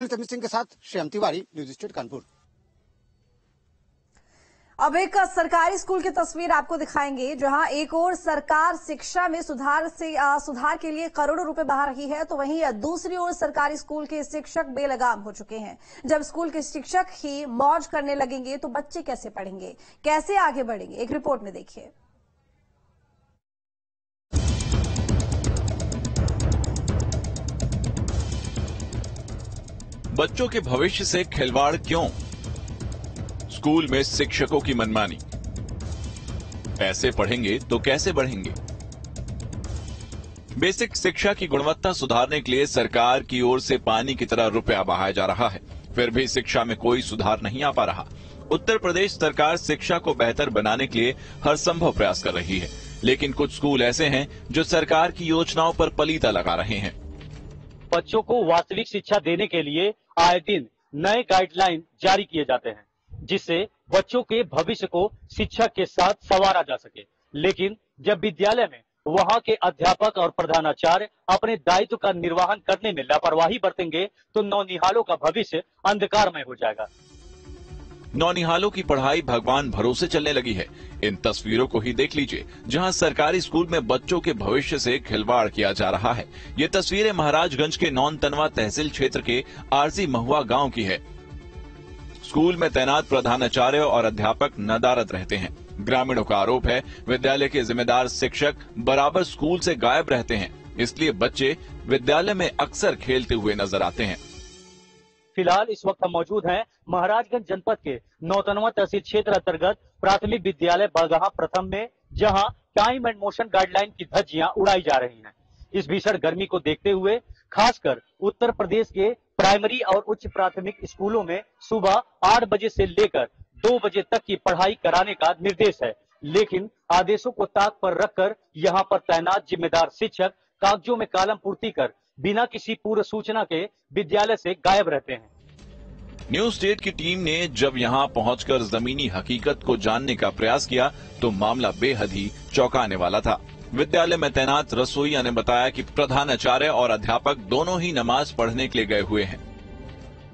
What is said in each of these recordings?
सिंह के साथ Shyam Tiwari, news state Kanpur. अब एक सरकारी स्कूल की तस्वीर आपको दिखाएंगे, जहां एक और सरकार शिक्षा में सुधार के लिए करोड़ों रुपए बहा रही है, तो वहीं दूसरी ओर सरकारी स्कूल के शिक्षक बेलगाम हो चुके हैं। जब स्कूल के शिक्षक ही मौज करने लगेंगे तो बच्चे कैसे पढ़ेंगे, कैसे आगे बढ़ेंगे, एक रिपोर्ट में देखिए। बच्चों के भविष्य से खिलवाड़ क्यों? स्कूल में शिक्षकों की मनमानी। पैसे पढ़ेंगे तो कैसे बढ़ेंगे? बेसिक शिक्षा की गुणवत्ता सुधारने के लिए सरकार की ओर से पानी की तरह रुपया बहाया जा रहा है, फिर भी शिक्षा में कोई सुधार नहीं आ पा रहा। उत्तर प्रदेश सरकार शिक्षा को बेहतर बनाने के लिए हर संभव प्रयास कर रही है, लेकिन कुछ स्कूल ऐसे हैं जो सरकार की योजनाओं पर पलीता लगा रहे हैं। बच्चों को वास्तविक शिक्षा देने के लिए आए दिन नए गाइडलाइन जारी किए जाते हैं, जिससे बच्चों के भविष्य को शिक्षा के साथ संवारा जा सके। लेकिन जब विद्यालय में वहां के अध्यापक और प्रधानाचार्य अपने दायित्व का निर्वहन करने में लापरवाही बरतेंगे तो नौनिहालों का भविष्य अंधकारमय हो जाएगा। नौनिहालों की पढ़ाई भगवान भरोसे चलने लगी है। इन तस्वीरों को ही देख लीजिए, जहां सरकारी स्कूल में बच्चों के भविष्य से खिलवाड़ किया जा रहा है। ये तस्वीरें महाराजगंज के नौनतनवा तहसील क्षेत्र के आरजी महुआ गांव की है। स्कूल में तैनात प्रधानाचार्य और अध्यापक नदारद रहते हैं। ग्रामीणों का आरोप है, विद्यालय के जिम्मेदार शिक्षक बराबर स्कूल से गायब रहते हैं, इसलिए बच्चे विद्यालय में अक्सर खेलते हुए नजर आते हैं। फिलहाल इस वक्त हम मौजूद हैं महाराजगंज जनपद के नौतनवा तहसील क्षेत्र अंतर्गत प्राथमिक विद्यालय बड़गाहा प्रथम में, जहां टाइम एंड मोशन गाइडलाइन की धज्जियां उड़ाई जा रही हैं। इस भीषण गर्मी को देखते हुए खासकर उत्तर प्रदेश के प्राइमरी और उच्च प्राथमिक स्कूलों में सुबह 8 बजे से लेकर 2 बजे तक की पढ़ाई कराने का निर्देश है, लेकिन आदेशों को ताक पर रखकर यहां पर तैनात जिम्मेदार शिक्षक कागजों में कालम पूर्ति कर बिना किसी पूर्व सूचना के विद्यालय से गायब रहते हैं। न्यूज स्टेट की टीम ने जब यहां पहुंचकर जमीनी हकीकत को जानने का प्रयास किया तो मामला बेहद ही चौंकाने वाला था। विद्यालय में तैनात रसोइया ने बताया कि प्रधानाचार्य और अध्यापक दोनों ही नमाज पढ़ने के लिए गए हुए हैं।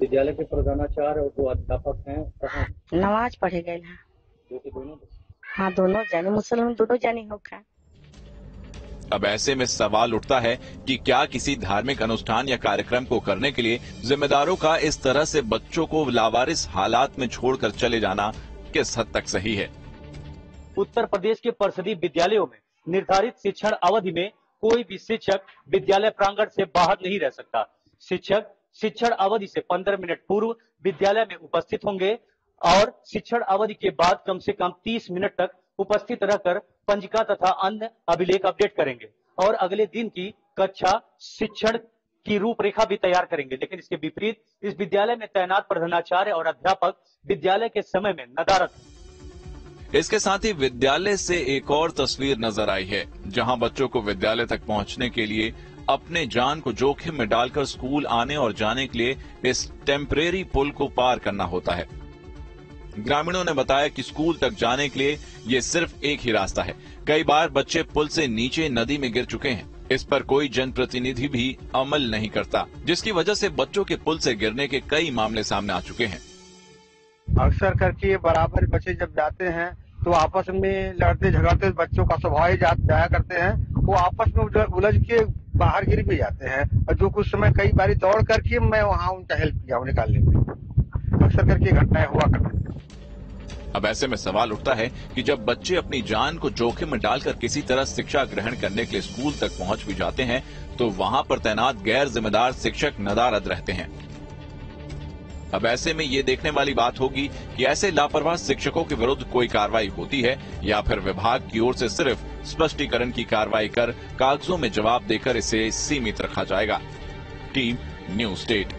विद्यालय के प्रधानाचार्य और जो अध्यापक हैं कहाँ नमाज पढ़े गए हैं? दोनों? हाँ, दोनों जाने, मुसलमान दोनों जाने होगा। अब ऐसे में सवाल उठता है कि क्या किसी धार्मिक अनुष्ठान या कार्यक्रम को करने के लिए जिम्मेदारों का इस तरह से बच्चों को लावारिस हालात में छोड़कर चले जाना किस हद तक सही है? उत्तर प्रदेश के परिषदीय विद्यालयों में निर्धारित शिक्षण अवधि में कोई भी शिक्षक विद्यालय प्रांगण से बाहर नहीं रह सकता। शिक्षक शिक्षण अवधि से 15 मिनट पूर्व विद्यालय में उपस्थित होंगे और शिक्षण अवधि के बाद कम से कम 30 मिनट तक उपस्थित रहकर पंजिका तथा अन्य अभिलेख अपडेट करेंगे और अगले दिन की कक्षा शिक्षण की रूपरेखा भी तैयार करेंगे। लेकिन इसके विपरीत इस विद्यालय में तैनात प्रधानाचार्य और अध्यापक विद्यालय के समय में नदारद। इसके साथ ही विद्यालय से एक और तस्वीर नजर आई है, जहां बच्चों को विद्यालय तक पहुंचने के लिए अपने जान को जोखिम में डालकर स्कूल आने और जाने के लिए इस टेम्परेरी पुल को पार करना होता है। ग्रामीणों ने बताया कि स्कूल तक जाने के लिए ये सिर्फ एक ही रास्ता है। कई बार बच्चे पुल से नीचे नदी में गिर चुके हैं। इस पर कोई जनप्रतिनिधि भी अमल नहीं करता, जिसकी वजह से बच्चों के पुल से गिरने के कई मामले सामने आ चुके हैं। अक्सर करके बराबर बच्चे जब जाते हैं तो आपस में लड़ते झगड़ते बच्चों का स्वभाव ही जाया करते हैं, वो आपस में उलझ के बाहर गिर भी जाते हैं। और जो कुछ समय कई बार दौड़ करके मैं वहाँ उनका हेल्प किया निकालने में, अक्सर करके घटनाएं हुआ करती। अब ऐसे में सवाल उठता है कि जब बच्चे अपनी जान को जोखिम में डालकर किसी तरह शिक्षा ग्रहण करने के लिए स्कूल तक पहुंच भी जाते हैं तो वहां पर तैनात गैर जिम्मेदार शिक्षक नदारद रहते हैं। अब ऐसे में ये देखने वाली बात होगी कि ऐसे लापरवाह शिक्षकों के विरुद्ध कोई कार्रवाई होती है या फिर विभाग की ओर से सिर्फ स्पष्टीकरण की कार्रवाई कर कागजों में जवाब देकर इसे सीमित रखा जाएगा। Team news state.